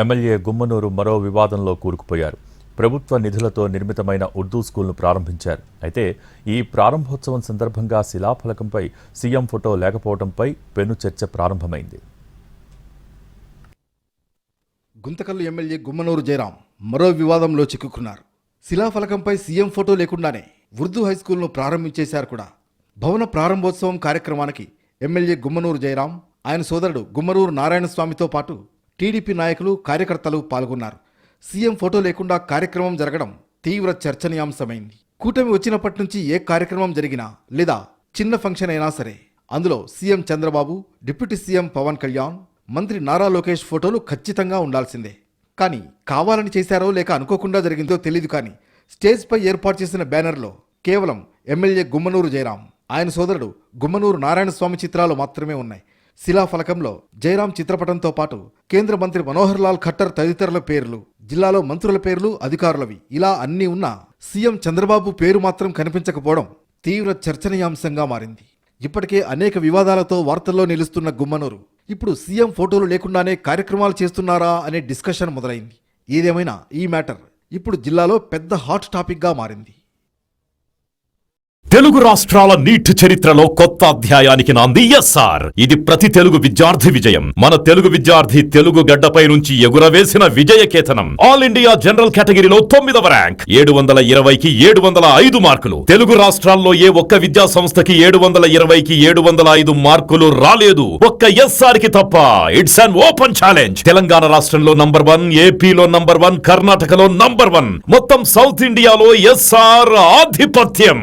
MLA Gummanuru మరో వివాదంలో కూరుకుపోయారు. ప్రభుత్వ నిధులతో నిర్మితమైన ఉర్దూ స్కూల్ను ప్రారంభించారు. అయితే ఈ ప్రారంభోత్సవం సందర్భంగా శిలాఫలకంపై సీఎం ఫోటో లేకపోవడంపై పెను చర్చ ప్రారంభమైంది. గుంతకల్లు ఎమ్మెల్యే గుమ్మనూరు జయరాం మరో వివాదంలో చిక్కుకున్నారు. శిలాఫలకంపై సీఎం ఫోటో లేకుండానే ఉర్దూ హైస్కూల్ను ప్రారంభించేశారు కూడా. భవన ప్రారంభోత్సవం కార్యక్రమానికి ఎమ్మెల్యే గుమ్మనూరు జయరాం, ఆయన సోదరుడు గుమ్మనూరు నారాయణస్వామితో పాటు టీడీపీ నాయకులు, కార్యకర్తలు పాల్గొన్నారు. సీఎం ఫోటో లేకుండా కార్యక్రమం జరగడం తీవ్ర చర్చనీయాంశమైంది. కూటమి వచ్చినప్పటి నుంచి ఏ కార్యక్రమం జరిగినా లేదా చిన్న ఫంక్షన్ అయినా సరే అందులో CM Chandrababu, deputy CM Pawan Kalyan, మంత్రి నారా లోకేష్ ఫోటోలు ఖచ్చితంగా ఉండాల్సిందే. కానీ కావాలని చేశారో లేక అనుకోకుండా జరిగిందో తెలియదు, కానీ స్టేజ్పై ఏర్పాటు చేసిన బ్యానర్లో కేవలం ఎమ్మెల్యే గుమ్మనూరు జయరాం, ఆయన సోదరుడు గుమ్మనూరు నారాయణస్వామి చిత్రాలు మాత్రమే ఉన్నాయి. శిలాఫలకంలో జయరాం చిత్రపటంతో పాటు కేంద్ర మంత్రి మనోహర్ లాల్ ఖట్టర్ తదితరుల పేర్లు, జిల్లాలో మంత్రుల పేర్లు, అధికారులవి ఇలా అన్నీ ఉన్నా సీఎం చంద్రబాబు పేరు మాత్రం కనిపించకపోవడం తీవ్ర చర్చనీయాంశంగా మారింది. ఇప్పటికే అనేక వివాదాలతో వార్తల్లో నిలుస్తున్న గుమ్మనూరు ఇప్పుడు సీఎం ఫోటోలు లేకుండానే కార్యక్రమాలు చేస్తున్నారా అనే డిస్కషన్ మొదలైంది. ఏదేమైనా ఈ మ్యాటర్ ఇప్పుడు జిల్లాలో పెద్ద హాట్ టాపిక్గా మారింది. తెలుగు రాష్ట్రాల నీట్ చరిత్రలో కొత్త అధ్యాయానికి నాంది ఎస్ఆర్. ఇది ప్రతి తెలుగు విద్యార్థి విజయం. మన తెలుగు విద్యార్థి తెలుగు గడ్డపై నుంచి ఎగురవేసిన విజయకేతనం. ఆల్ ఇండియా జనరల్ కేటగిరీలో 9వ ర్యాంక్, 720కి 705 మార్కులు. తెలుగు రాష్ట్రాల్లో ఏ ఒక్క విద్యా సంస్థకి 720కి 705 మార్కులు రాలేదు, ఒక్క ఎస్ఆర్ కి తప్ప. It's an open challenge. Telangana రాష్ట్రంలో నంబర్ 1, ఏపీలో నంబర్ 1, కర్ణాటకలో నంబర్ 1, మొత్తం సౌత్ ఇండియాలో ఎస్ఆర్ ఆధిపత్యం.